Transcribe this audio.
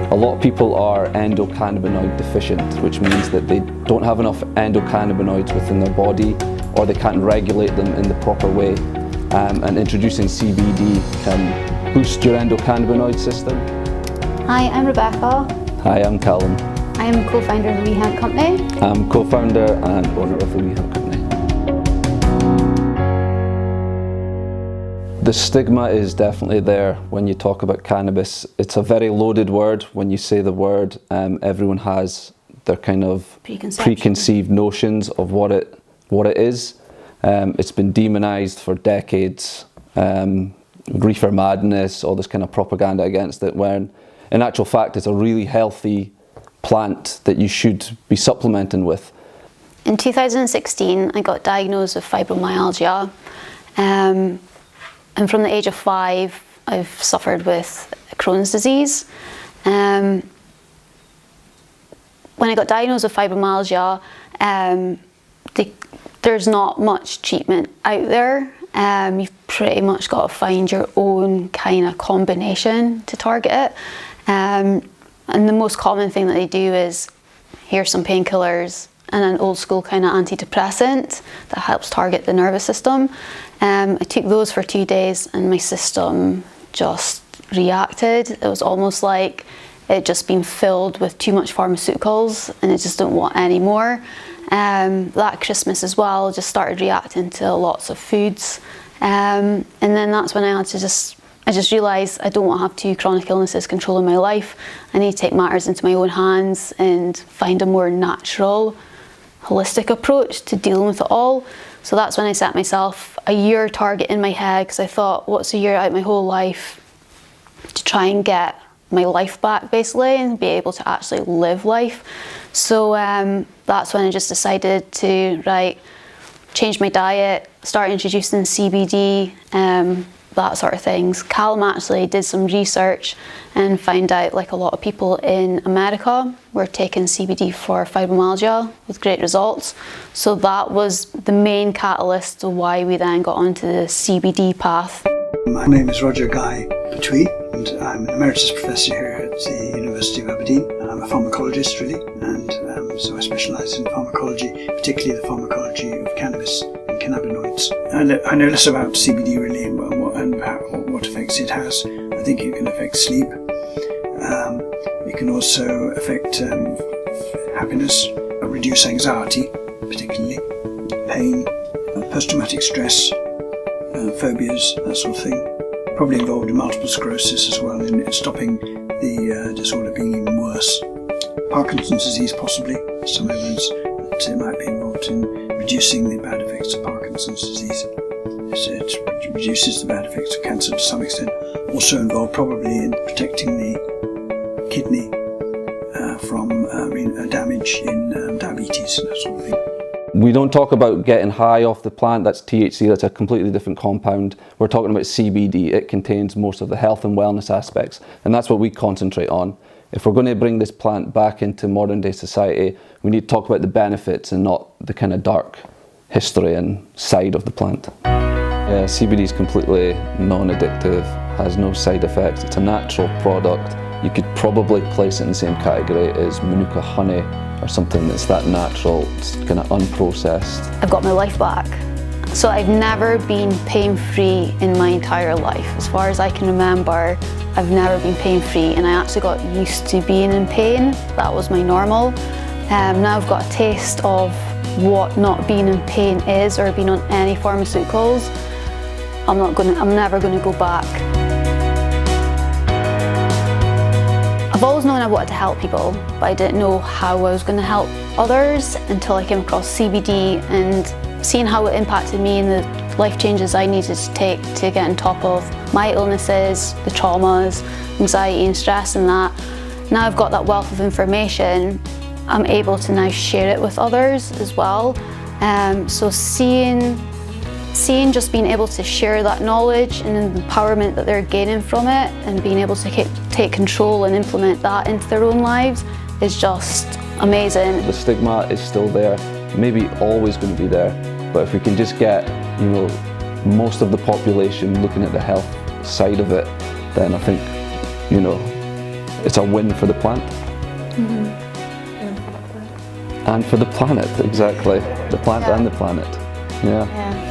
A lot of people are endocannabinoid deficient, which means that they don't have enough endocannabinoids within their body, or they can't regulate them in the proper way. And introducing CBD can boost your endocannabinoid system. Hi, I'm Rebecca. Hi, I'm Callum. I am co-founder of the Wee Hemp Company. I'm co-founder and owner of the Wee Hemp Company. The stigma is definitely there when you talk about cannabis. It's a very loaded word. When you say the word, everyone has their kind of preconceived notions of what it is. It's been demonized for decades. Reefer madness, all this kind of propaganda against it, when in actual fact it's a really healthy plant that you should be supplementing with. In 2016 I got diagnosed with fibromyalgia, and from the age of 5 I've suffered with Crohn's disease. When I got diagnosed with fibromyalgia, there's not much treatment out there. You've pretty much got to find your own kind of combination to target it. And the most common thing that they do is, here's some painkillers and an old school kind of antidepressant that helps target the nervous system. I took those for 2 days and my system just reacted. It was almost like it just been filled with too much pharmaceuticals and it just didn't want any more. That Christmas as well, just started reacting to lots of foods. And then that's when I just realised I don't want to have 2 chronic illnesses controlling my life. I need to take matters into my own hands and find a more natural, holistic approach to dealing with it all. So that's when I set myself a year target in my head, because I thought, what's a year out of my whole life to try and get my life back basically and be able to actually live life. So that's when I just decided to change my diet, start introducing CBD, that sort of things. Callum actually did some research and found out like a lot of people in America were taking CBD for fibromyalgia with great results. So that was the main catalyst to why we then got onto the CBD path. My name is Roger Guy Petrie and I'm an emeritus professor here at the University of Aberdeen. I'm a pharmacologist really, and so I specialise in pharmacology, particularly the pharmacology of cannabis and cannabinoids. I know less about CBD really and what effects it has. I think it can affect sleep. It can also affect happiness, reduce anxiety, particularly pain, post-traumatic stress, phobias, that sort of thing. Probably involved in multiple sclerosis as well, in stopping the disorder being even worse. Parkinson's disease possibly, some evidence that it might be involved in reducing the bad effects of Parkinson's disease. So it reduces the bad effects of cancer to some extent. Also involved probably in protecting the kidney from damage in diabetes and that sort of thing. We don't talk about getting high off the plant, that's THC, that's a completely different compound. We're talking about CBD. It contains most of the health and wellness aspects, and that's what we concentrate on. If we're going to bring this plant back into modern day society, we need to talk about the benefits and not the kind of dark history and side of the plant. Yeah, CBD is completely non-addictive, has no side effects, it's a natural product. You could probably place it in the same category as Manuka honey or something that's that natural, it's kind of unprocessed. I've got my life back. So I've never been pain-free in my entire life. As far as I can remember, I've never been pain-free, and I actually got used to being in pain. That was my normal. Now I've got a taste of what not being in pain is, or being on any pharmaceuticals. I'm never gonna go back. I've always known I wanted to help people, but I didn't know how I was going to help others until I came across CBD and seeing how it impacted me and the life changes I needed to take to get on top of my illnesses, the traumas, anxiety and stress and that. Now I've got that wealth of information, I'm able to now share it with others as well. So seeing just being able to share that knowledge and the empowerment that they're gaining from it and being able to take control and implement that into their own lives is just amazing. The stigma is still there, maybe always going to be there, but if we can just get, most of the population looking at the health side of it, then I think, it's a win for the plant. And for the planet, exactly. The plant and the planet. Yeah.